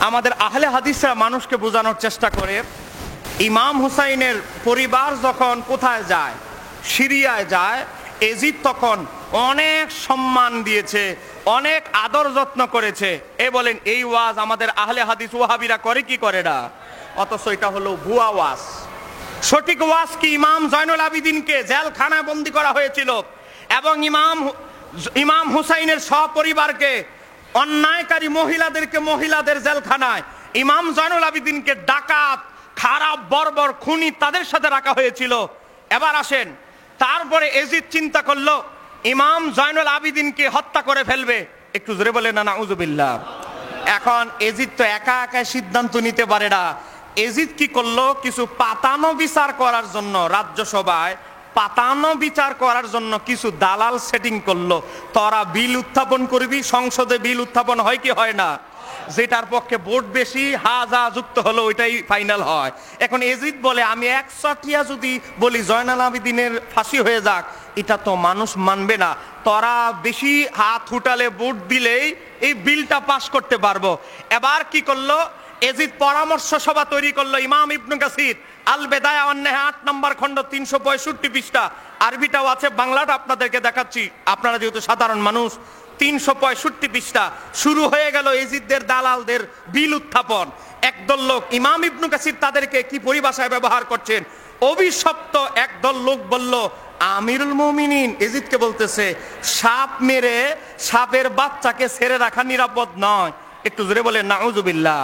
আমাদের আহলে হাদিসরা মানুষকে বোঝানোর চেষ্টা করে, ইমাম হুসাইনের পরিবার যখন কোথায় যায়, সিরিয়ায় যায়, এজিদ তখন অনেক সম্মান দিয়েছে, অনেক আদর যত্ন করেছে। এ বলেন এই ওয়াজ আমাদের আহলে হাদিস ওয়াহাবিরা করে কি করে না? অথচ এটা হলো ভুয়া ওয়াজ। সঠিক ওয়াজ কি? ইমাম জয়নুল আবিদিনকে জেলখানায় বন্দী করা হয়েছিল এবং ইমাম হুসাইনের সপরিবারকে, অন্যায়কারী মহিলাদের জেলখানায়, ইমাম জয়নুল আবিদিনকে ডাকাত, খারাপ, বর্বর, খুনি তাদের সাথে রাখা হয়েছিল। এবার আসেন, তারপরে এজিদ চিন্তা করলো ইমাম জয়নুল আবিদিনকে হত্যা করে ফেলবে। একটু জোরে বলে না নাউজুবিল্লাহ। এখন এজিদ তো একা একা সিদ্ধান্ত নিতে পারে না। এজিদ কি করলো? কিছু পাতানো বিচার করার জন্য, রাজ্যসভায় পাতানো বিচার করার জন্য কিছু দালাল সেটিং করলো। তোরা বিল উত্থাপন করবি, সংসদে বিল উত্থাপন হয় কি হয় না? যেটার পক্ষে ভোট বেশি, হাজা যুক্ত হলো, ওইটাই ফাইনাল হয়। এখন এজিদ বলে আমি একচটিয়া যদি বলি জয়নুল আবিদিনের ফাঁসি হয়ে যাক, এটা তো মানুষ মানবে না। তোরা বেশি হাত উঠালে, ভোট দিলেই এই বিলটা পাস করতে পারবো। এবার কি করলো? এজিদ পরামর্শ সভা তৈরি করলো। ইমাম ইবনে কাসির আল বেদায়া ওয়ান নেহা 8 নম্বর খণ্ড 365 পৃষ্ঠা, আরবিটাও আছে, বাংলাটা আপনাদেরকে দেখাচ্ছি, আপনারা যেহেতু সাধারণ মানুষ। 365 পৃষ্ঠা শুরু হয়ে গেল এজিদদের দালালদের বিল উত্থাপন। একদল লোক, ইমাম ইবনে কাসির তাদেরকে কি পরিভাষায় ব্যবহার করছেন? অভিশপ্ত একদল লোক বলল, আমিরুল মুমিনিন এজিদকে বলতেছে সাপ মেরে সাপের বাচ্চাকে ছেড়ে রাখা নিরাপদ নয়। একটু জোরে বলেন নাউজুবিল্লাহ।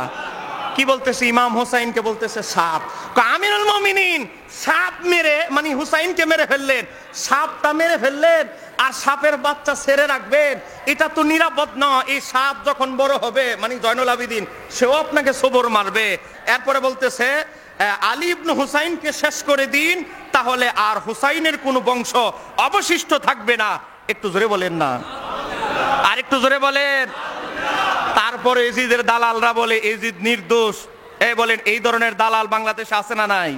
কি বলতেছে? ইমাম হুসাইনকে বলতেছে সাপ। আমিরুল মুমিনিন সাপ মেরে, মানে হুসাইনকে মেরে ফেললেন, সাপটা মেরে ফেললেন, আর সাপের বাচ্চা ছেড়ে রাখবেন, এটা তো নিরাপদ নয়। এই সাপ যখন বড় হবে, মানে জয়নুল আবিদিন, সেও আপনাকে সবর মারবে। এরপরে বলতেছে আলী ইবনে হুসাইনকে শেষ করে দিন, তাহলে আর হুসাইনের কোনো বংশ অবশিষ্ট থাকবে না। একটু জোরে বলেন না, আর একটু জোরে বলেন। তারপরে এজিদের দালালরা বলে এজিদ নির্দোষ। বলেন এই ধরনের দালাল বাংলাদেশে আছে না নাই?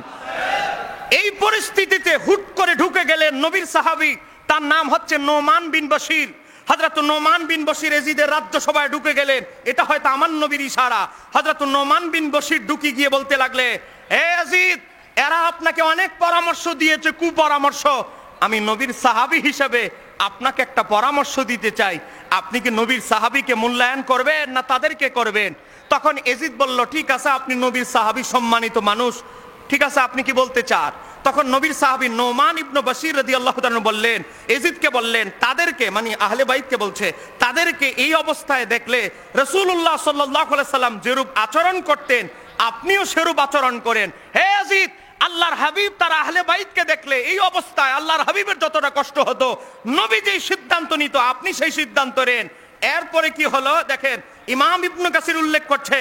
এই পরিস্থিতিতে হুট করে ঢুকে গেলেন নবীর সাহাবী, তার নাম হচ্ছে নোমান বিন বশির। হযরত নোমান বিন বশির এজিদের রাজ্যসভায় ঢুকে গেলেন। এটা হয়তো আমার নবীর ইশারা। হযরত নোমান বিন বশির ঢুকে গিয়ে বলতে লাগলে, হে এজিদ, এরা আপনাকে অনেক পরামর্শ দিয়েছে, কুপরামর্শ। আমি নবীর সাহাবী হিসেবে আপনাকে একটা পরামর্শ দিতে চাই। আপনি কি নবীর সাহাবীকে মূল্যায়ন করবেন না তাদেরকে করবেন? তখন এজিদ বলল, ঠিক আছে, আপনি নবীর সাহাবী, সম্মানিত মানুষ, ঠিক আছে, আপনি কি বলতে চান? তখন নবীর সাহাবী নোমান ইবনে বশির রাদিয়াল্লাহু তাআলা বললেন, এজিদকে বললেন, তাদেরকে, মানে আহলে বাইতকে বলছে, তাদেরকে এই অবস্থায় দেখলে রাসূলুল্লাহ সাল্লাল্লাহু আলাইহি সাল্লাম যেরূপ আচরণ করতেন, আপনিও সেরূপ আচরণ করেন। হে এজিদ, আল্লাহর হাবিব তার আহলে বাইতকে দেখলে এই অবস্থায় আল্লাহর হাবিবের যতটা কষ্ট হতো, নবী যেই সিদ্ধান্ত নিত, আপনি সেই সিদ্ধান্ত নেন। এরপরে কি হলো দেখেন, ইমাম ইবনে কাসির উল্লেখ করছে,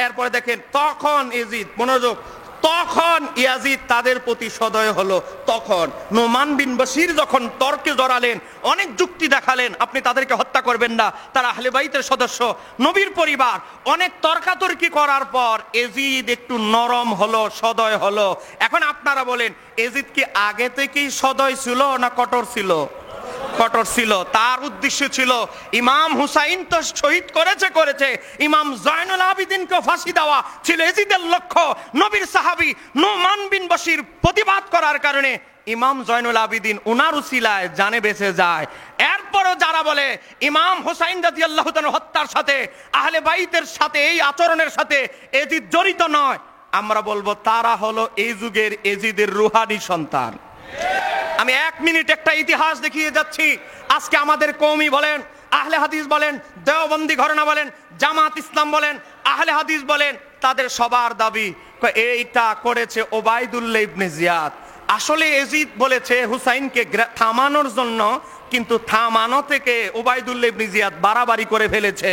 এরপরে দেখেন, তখন এজিদ, মনোযোগ, তখন ইয়াজিদ তাদের প্রতি সদয় হলো। তখন নোমান বিন বশির যখন তর্কে জড়ালেন, অনেক যুক্তি দেখালেন, আপনি তাদেরকে হত্যা করবেন না, তারা আহলে বাইতের সদস্য, নবীর পরিবার। অনেক তর্কাতর্কি করার পর এজিদ একটু নরম হলো, সদয় হলো। এখন আপনারা বলেন, এজিদ কি আগে থেকেই সদয় ছিল না কঠোর ছিল? কঠোর ছিল। তার উদ্দেশ্য ছিল ইমাম হুসাইন তো শহীদ করেছে, ইমাম জয়নুল আবিদিনকে ফাঁসি দেওয়া ছিল এজিদের লক্ষ্য। নবীর সাহাবী নোমান বিন বশির প্রতিবাদ করার কারণে ইমাম জয়নুল আবিদিন উনার উসিলায় জানে বেঁচে যায়। এরপরও যারা বলে ইমাম হুসাইন রাদিয়াল্লাহু তাআলা হত্যার সাথে, আহলে বাইতের সাথে, এই আচরণের সাথে এজিদ জড়িত নয়, আমরা বলবো তারা হলো এই যুগের এজিদের রুহানি সন্তান। আমি 1 মিনিট একটা ইতিহাস দেখিয়ে যাচ্ছি। আজকে আমাদের কওমি বলেন, আহলে হাদিস বলেন, দেওবন্দি ঘরানা বলেন, জামাত ইসলাম বলেন, আহলে হাদিস বলেন, তাদের সবার দাবি এইটা করেছে ওবায়দুল্লাহ ইবনে জিয়াদ। আসলে এজিদ বলেছে হুসাইনকে থামানোর জন্য, কিন্তু থামানো থেকে ওবায়দুল্লাহ ইবনে জিয়াদ বাড়াবাড়ি করে ফেলেছে।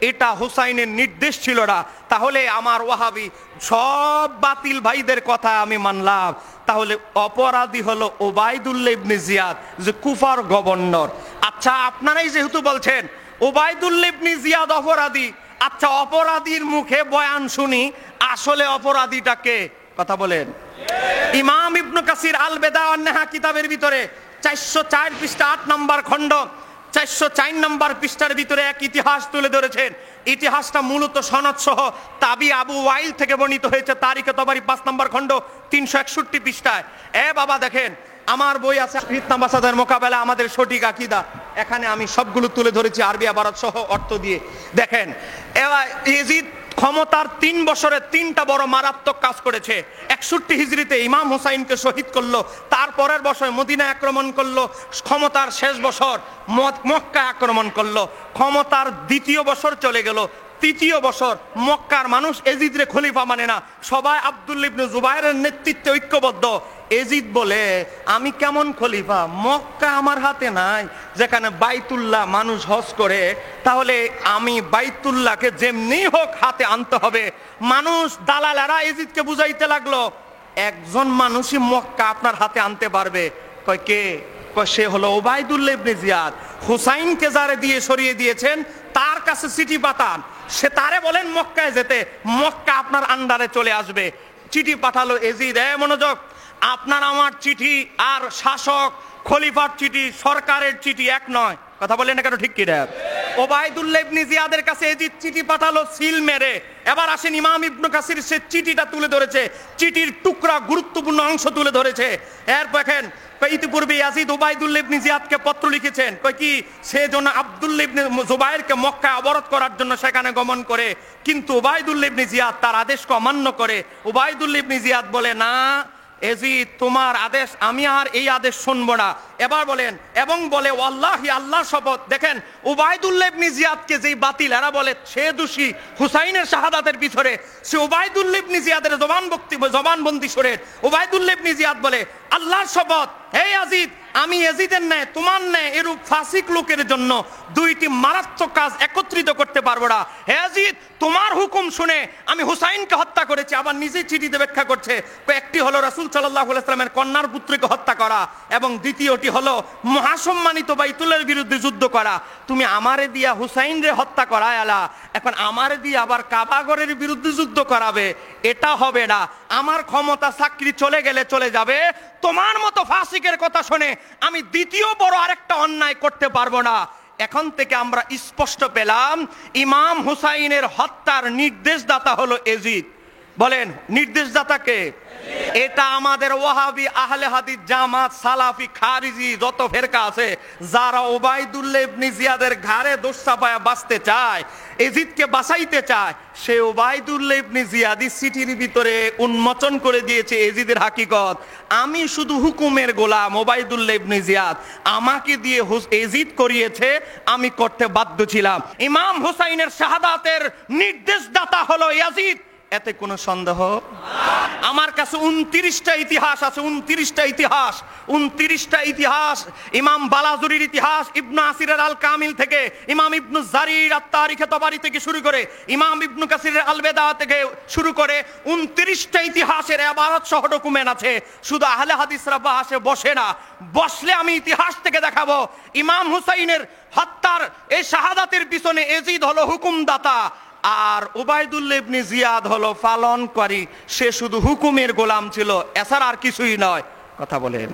এটা হুসাইনের নির্দেশ ছিল না। তাহলে আমার ওয়াহাবি সব বাতিল ভাইদের কথা আমি মানলাম, তাহলে অপরাধী হলো ওবায়দুল্লাহ ইবনে জিয়াদ, যে কুফার গভর্নর। আচ্ছা, আপনারাই যেহেতু বলছেন ওবায়দুল্লাহ ইবনে জিয়াদ অপরাধী, আচ্ছা অপরাধীর মুখে বয়ান শুনি, আসলে অপরাধীটা কে? কথা বলেন। ইমাম ইবনে কাসির আল বেদা ওয়ান নেহা কিতাবের ভিতরে 404 পৃষ্ঠা 8 নম্বর খণ্ড 404 নম্বর পৃষ্ঠার ভিতরে এক ইতিহাস তুলে ধরেছেন। ইতিহাসটা মূলত সনদ সহ তাবি আবু ওয়াইল থেকে বর্ণিত হয়েছে, তারিখে তবারি 5 নম্বর খণ্ড 361 পৃষ্ঠায়। বাবা দেখেন, আমার বই আছে ফিতনাবাসাদের মোকাবেলা আমাদের সঠিক আকীদা, এখানে আমি সবগুলো তুলে ধরেছি আরবি আবারত সহ অর্থ দিয়ে। দেখেন, ইয়াজিদ ক্ষমতার 3 বছরে 3টা বড় মারাত্মক কাজ করেছে। 61 হিজরিতে ইমাম হুসাইনকে শহীদ করলো, তারপরের বছর মদিনা আক্রমণ করলো, ক্ষমতার শেষ বছর মক্কা আক্রমণ করলো, ক্ষমতার 2য় বছর চলে গেল, 3য় বছর মক্কার মানুষ এজিদরে খলিফা মানে না, সবাই আব্দুল্লাহ ইবনে জুবাইরের নেতৃত্বে ঐক্যবদ্ধ। এজিদ বলে আমি কেমন খলিফা, মক্কা আমার হাতে নাই, যেখানে বাইতুল্লাহ মানুষ হজ করে, তাহলে আমি বাইতুল্লাহকে যেমনি হোক হাতে আনতে হবে। মানুষ দালালেরা এজিদকে বুঝাইতে লাগলো, একজন মানুষই মক্কা আপনার হাতে আনতে পারবে। কয় কে? কয় সে হলো ওবায়দুল্লাহ ইবনে জিয়াদ। হুসাইনকে যারে দিয়ে সরিয়ে দিয়েছেন তার কাছে চিঠি পাঠান, সে তারে বলেন মক্কায় যেতে, মক্কা আপনার আন্ডারে চলে আসবে। চিঠি পাঠালো এজিদ। মনোযোগ, আপনার আমার চিঠি আর শাসক খলিফার চিঠি, সরকারের চিঠি এক নয়। কথা বলেন না কেন? ঠিক কি রে? ওবায়দুল্লাহ ইবনে জিয়াদের কাছে এজিদ চিঠি পাঠালো সিল মেরে। এবার আসেন, ইমাম ইবনে কাসির সে চিঠিটা তুলে ধরেছে, চিঠির টুকরা গুরুত্বপূর্ণ অংশ তুলে ধরেছে। এরপর দেখেন, ইতিপূর্বে ইয়াজিদ ওবায়দুল্লাহ ইবনে জিয়াদকে পত্র লিখেছেন, কয় কি সে জন্য আব্দুল্লাহ ইবনে জুবাইরকে মক্কায় অবরোধ করার জন্য সেখানে গমন করে, কিন্তু ওবায়দুল্লাহ ইবনে জিয়াদ তার আদেশকে অমান্য করে। ওবায়দুল্লাহ ইবনে জিয়াদ বলে, না এজিদ, তোমার আদেশ, আমি আর এই আদেশ শুনবো না। এবার বলেন, এবং বলে ওয়াল্লাহি, আল্লাহর শপথ। দেখেন, ওবায়দুল্লাহ ইবনে জিয়াদকে যেই বাতিল এরা বলে সে দোষী হুসাইনের শাহাদাতের পিছনে, সে ওবায়দুল্লাহ ইবনে জিয়াদের জবানবন্দি সরে ওবায়দুল্লাহ ইবনে জিয়াদ বলে আল্লাহর শপথ, হে ইয়াজিদ, আমি ইয়াজিদের ন্যায় তোমার ন্যায় এরূপ ফাসিক লোকের জন্য 2টি মারাত্মক কাজ একত্রিত করতে পারবো না। হে ইয়াজিদ, তোমার হুকুম শুনে আমি হুসাইনকে হত্যা করেছি। আবার নিজে চিঠিতে ব্যাখ্যা করছে, একটি হলো রাসূল সাল্লাল্লাহু আলাইহি ওয়াসাল্লামের কন্যার পুত্রকে হত্যা করা, এবং দ্বিতীয়টি হলো মহাসম্মানিত বাইতুলের বিরুদ্ধে যুদ্ধ করা। তুমি আমারে দিয়া হুসাইন রে হত্যা করায় আলা, এখন আমারে দিয়ে আবার কাবাগরের বিরুদ্ধে যুদ্ধ করাবে, এটা হবে না। আমার ক্ষমতা চাকরি চলে গেলে চলে যাবে, তোমার মতো ফাসিকের কথা শুনে আমি দ্বিতীয় বড় আরেকটা অন্যায় করতে পারবো না। এখন থেকে আমরা স্পষ্ট পেলাম ইমাম হুসাইনের হত্যার নির্দেশদাতা হলো এজিদ। বলেন, নির্দেশদাতাকে? এটা আমাদের ওয়াহাবি, আহলে হাদিস, জামাত, সালাফি, খারিজি যত ফেরকা আছে, যারা ওবায়দুল্লাহ ইবনে জিয়াদের ঘাড়ে দোষ চাপায়া বাঁচতে চায়, এজিদকে বাঁচাইতে চায়, সে ওবায়দুল্লাহ ইবনে জিয়াদি চিঠির ভিতরে উন্মোচন করে দিয়েছে এজিদের হাকিকত। আমি শুধু হুকুমের গোলাম, ওবায়দুল্লাহ ইবনে জিয়াদ আমাকে দিয়ে এজিদ করিয়েছে, আমি করতে বাধ্য ছিলাম। ইমাম হুসাইনের শাহাদাতের নির্দেশদাতা হলো ইয়াজিদ, এতে কোনো সন্দেহ? আমার কাছে 29টা ইতিহাস আছে, 29টা ইতিহাস। ইমাম বালাজুরির ইতিহাস, ইবনে আসিরের আল কামিল থেকে, ইমাম ইবনে জারির আত-তারিখে তবারি থেকে শুরু করে, ইমাম ইবনে কাসিরের আল বেদা থেকে শুরু করে 29টা ইতিহাসের ইবারত সহ ডকুমেন্ট আছে। শুধু আহলে হাদিসরা বাসে বসে না, বসলে আমি ইতিহাস থেকে দেখাবো ইমাম হুসাইনের হত্যার এই শাহাদাতের পিছনে এজিদ হলো হুকুমদাতা, আর ওবায়দুল্লাহ ইবনে জিয়াদ হলো পালনকারী। সে শুধু হুকুমের গোলাম ছিল, এছাড়া আর কিছুই নয়। কথা বলেন।